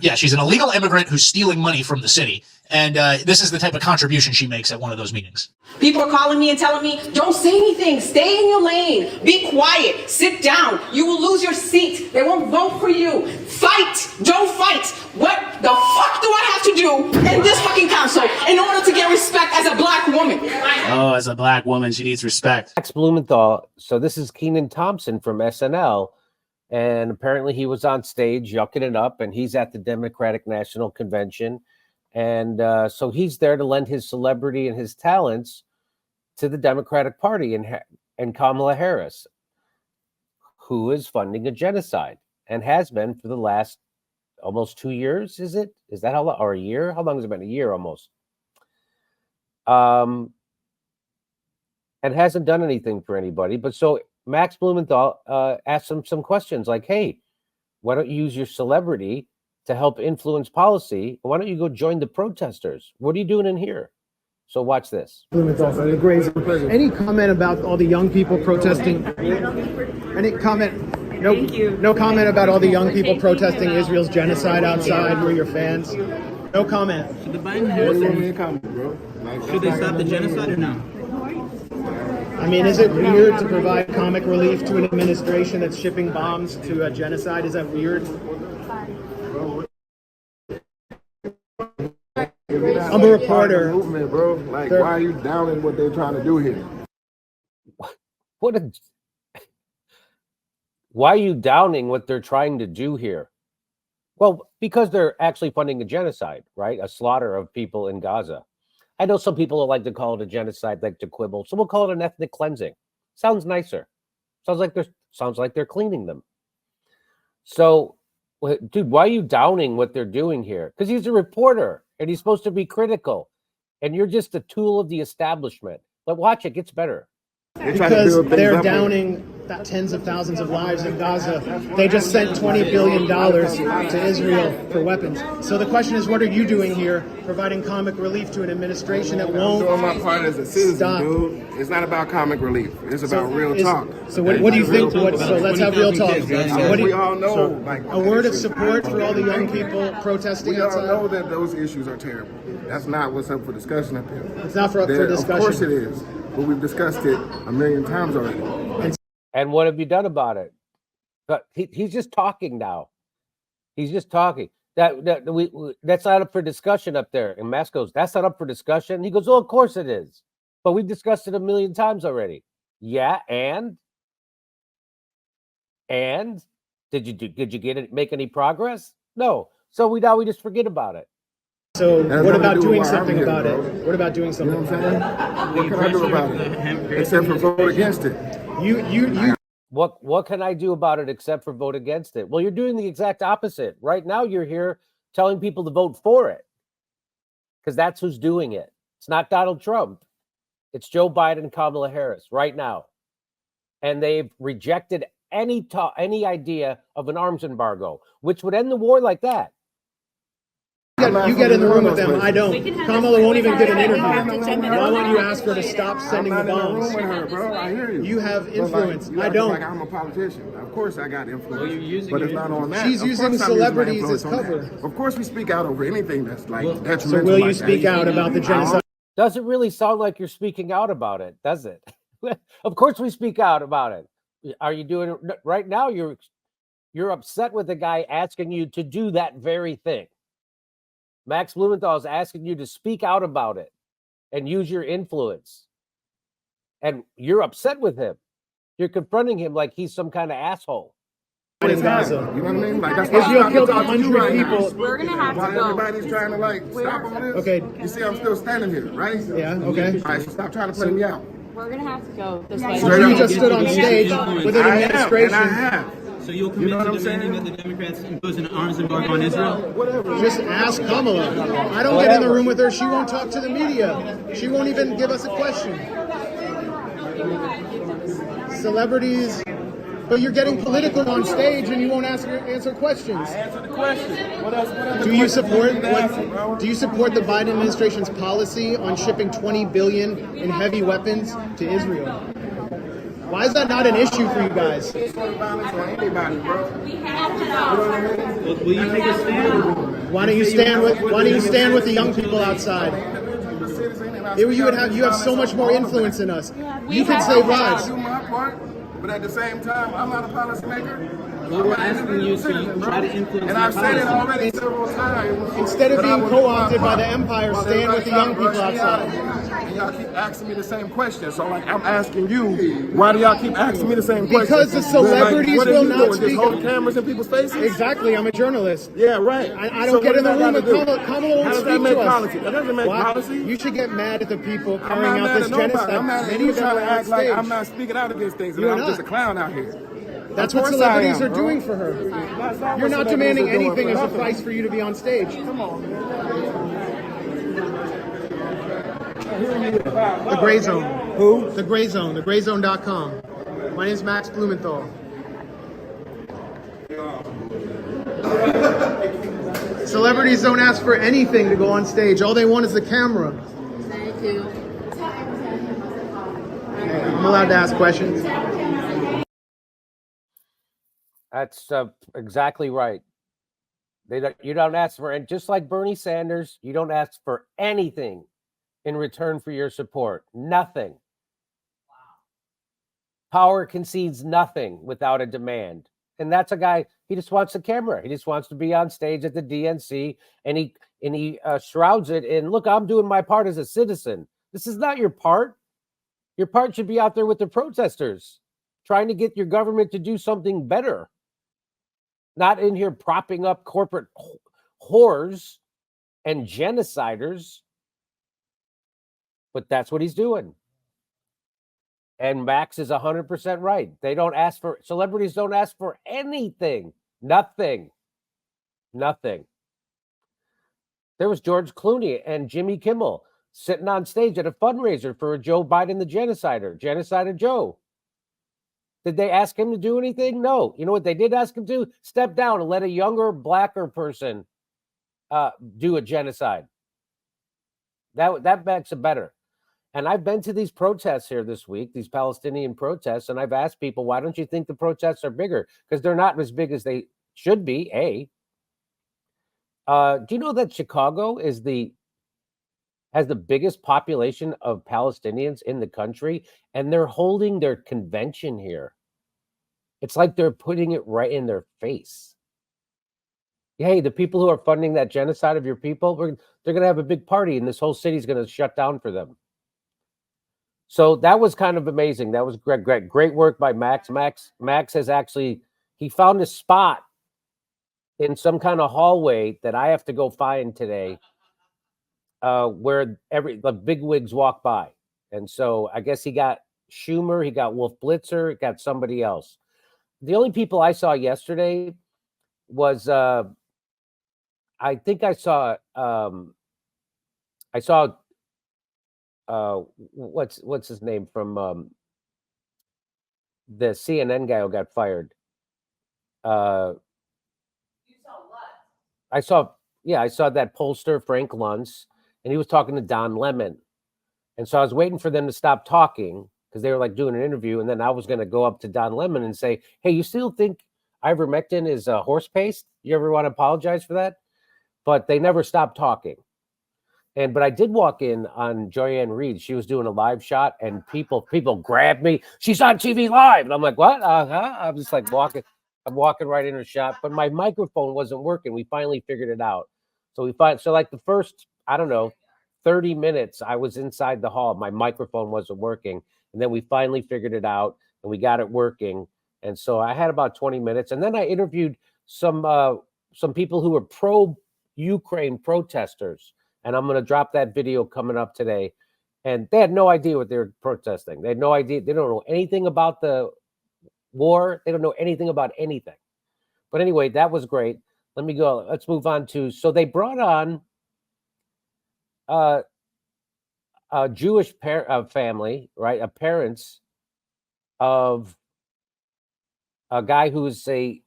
Yeah, she's an illegal immigrant who's stealing money from the city. And this is the type of contribution she makes at one of those meetings. People are calling me and telling me, don't say anything, stay in your lane, be quiet, sit down, you will lose your seat, they won't vote for you, fight, don't fight. What the fuck do I have to do in this fucking council in order to get respect as a black woman? Oh, as a black woman, she needs respect. Max Blumenthal, so this is Kenan Thompson from SNL, and apparently he was on stage yucking it up, and he's at the Democratic National Convention. And so he's there to lend his celebrity and his talents to the Democratic Party and Kamala Harris, who is funding a genocide and has been for the last almost 2 years. Is it? Is that how long? Or a year? How long has it been? A year almost. And hasn't done anything for anybody. But so Max Blumenthal asked him some questions like, hey, why don't you use your celebrity to help influence policy? Why don't you go join the protesters? What are you doing in here? So watch this. Any comment about all the young people protesting? Any comment? No comment about all the young people protesting Israel's genocide outside who are your fans? No comment. Should the Biden should they stop the genocide or no? I mean, is it weird to provide comic relief to an administration that's shipping bombs to a genocide? Is that weird? I'm a reporter. Movement, bro. Like, why are you downing what they're trying to do here? Why are you downing what they're trying to do here? Well, because they're actually funding a genocide, right? A slaughter of people in Gaza. I know some people like to call it a genocide, like to quibble. So we'll call it an ethnic cleansing. Sounds nicer. Sounds like they're cleaning them. So, dude, why are you downing what they're doing here? Because he's a reporter and he's supposed to be critical, and you're just a tool of the establishment. But watch, it gets better. Because they're downing tens of thousands of lives in Gaza. They just sent $20 billion to Israel for weapons. So the question is, what are you doing here, providing comic relief to an administration that won't I'm doing my part as a citizen, stop. dude. It's not about comic relief. It's about real talk. So what do you think? So let's have real talk. We all know, like, a word of support for all the young people protesting we all outside? know that those issues are terrible. That's not what's up for discussion up here. It's not for discussion. Of course it is. But we've discussed it a million times already. And what have you done about it? But he's just talking now. He's just talking. That's not up for discussion up there. And Max goes, that's not up for discussion. He goes, oh, of course it is. But we've discussed it a million times already. Yeah, and did you make any progress? No. So now we just forget about it. So what about doing something about it? What about doing something about it? What can I do about it? Except for vote against it. What can I do about it except for vote against it? Well, you're doing the exact opposite. Right now, you're here telling people to vote for it because that's who's doing it. It's not Donald Trump. It's Joe Biden and Kamala Harris right now. And they've rejected any idea of an arms embargo, which would end the war like that. You get in the room with them. I don't. Kamala won't even get an interview. Why won't you ask her to stop sending the bombs? I hear you. You have influence. I don't. Like I'm a politician. Of course I got influence. But it's not on that. She's using celebrities as cover. Of course we speak out over anything that's like detrimental. So will you speak out about the genocide? Doesn't really sound like you're speaking out about it, does it? Of course we speak out about it. Are you doing it right now? You're upset with the guy asking you to do that very thing. Max Blumenthal is asking you to speak out about it and use your influence. And you're upset with him. You're confronting him like he's some kind of asshole. In Gaza. You know what I mean? Like that's Israel killed 100 people. We're going to have to go. Everybody's trying to like stop all this. Okay. You see I'm still standing here, right? Yeah, okay. All right, so stop trying to play me out. We're going to have to go this way. You just stood on stage with an administration. I have. So you'll commit to demanding that the Democrats impose an arms embargo on Israel? Just ask Kamala. I don't get in the room with her. She won't talk to the media. She won't even give us a question. Celebrities. But you're getting political on stage and you won't answer questions. I answered the question. What else? Do you support the Biden administration's policy on shipping $20 billion in heavy weapons to Israel? Why is that not an issue for you guys? It's not violence on anybody, bro. We have to go. Will you take a stand? Why don't you stand with the young people outside? You have so much more influence than us. You can save lives. I do my part, but at the same time, I'm not a policymaker. Well, we're asking you so you try to influence. And I've said it already several times. Instead of being co-opted by the empire, stand with the young people outside. And y'all keep asking me the same question. So like I'm asking you, why do y'all keep asking me the same question? Because the celebrities will not speak. Just hold cameras in people's faces? Exactly, I'm a journalist. Yeah, right. I don't get in the room and Kamala won't speak that make to us. policy? That doesn't make policy. You should get mad at the people I'm carrying not out mad this at nobody. genocide. I'm mad at Many you of them trying are to on act like stage. I'm not speaking out against things and You're I'm not. just a clown out here. That's Of what course I celebrities am, are bro. doing for her. That's not You're what not celebrities demanding are doing anything for as a nothing. price for you to be on stage. Come on, man. The Gray Zone. Who? The Gray Zone. TheGrayZone.com. My name is Max Blumenthal. Celebrities don't ask for anything to go on stage. All they want is the camera. Thank you. I'm allowed to ask questions. That's exactly right. You don't ask for, and just like Bernie Sanders, you don't ask for anything in return for your support. Nothing. Power concedes nothing without a demand. And that's a guy, he just wants the camera. He just wants to be on stage at the DNC, and he shrouds it in, look, I'm doing my part as a citizen. This is not your part. Your part should be out there with the protesters, trying to get your government to do something better. Not in here propping up corporate whores and genociders. But that's what he's doing. And Max is 100% right. Celebrities don't ask for anything. Nothing. Nothing. There was George Clooney and Jimmy Kimmel sitting on stage at a fundraiser for Joe Biden, the genocider, Genocider Joe. Did they ask him to do anything? No. You know what they did ask him to? Step down and let a younger, blacker person do a genocide. That makes it better. And I've been to these protests here this week, these Palestinian protests, and I've asked people, why don't you think the protests are bigger? Because they're not as big as they should be, A. Do you know that Chicago has the biggest population of Palestinians in the country, and they're holding their convention here? It's like they're putting it right in their face. Hey, the people who are funding that genocide of your people, they're going to have a big party, and this whole city's going to shut down for them. So that was kind of amazing. That was great work by Max. Max has actually, he found a spot in some kind of hallway that I have to go find today, where the bigwigs walk by. And so I guess he got Schumer, he got Wolf Blitzer, he got somebody else. The only people I saw yesterday was I think I saw what's his name from the CNN guy who got fired. You saw what? I saw that pollster Frank Luntz, and he was talking to Don Lemon. And so I was waiting for them to stop talking because they were like doing an interview, and then I was going to go up to Don Lemon and say, hey, you still think ivermectin is horse paste? You ever want to apologize for that? But they never stopped talking. But I did walk in on Joyanne Reed. She was doing a live shot, and people grabbed me. She's on TV live. And I'm like, what? I'm just like walking. I'm walking right in her shot, but my microphone wasn't working. We finally figured it out. So like the first, I don't know, 30 minutes, I was inside the hall. My microphone wasn't working. And then we finally figured it out, and we got it working. And so I had about 20 minutes. And then I interviewed some people who were pro-Ukraine protesters. And I'm going to drop that video coming up today. And they had no idea what they were protesting. They had no idea. They don't know anything about the war. They don't know anything about anything. But anyway, that was great. Let me go. Let's move on to, so they brought on a Jewish family, right? Parents of a guy who is a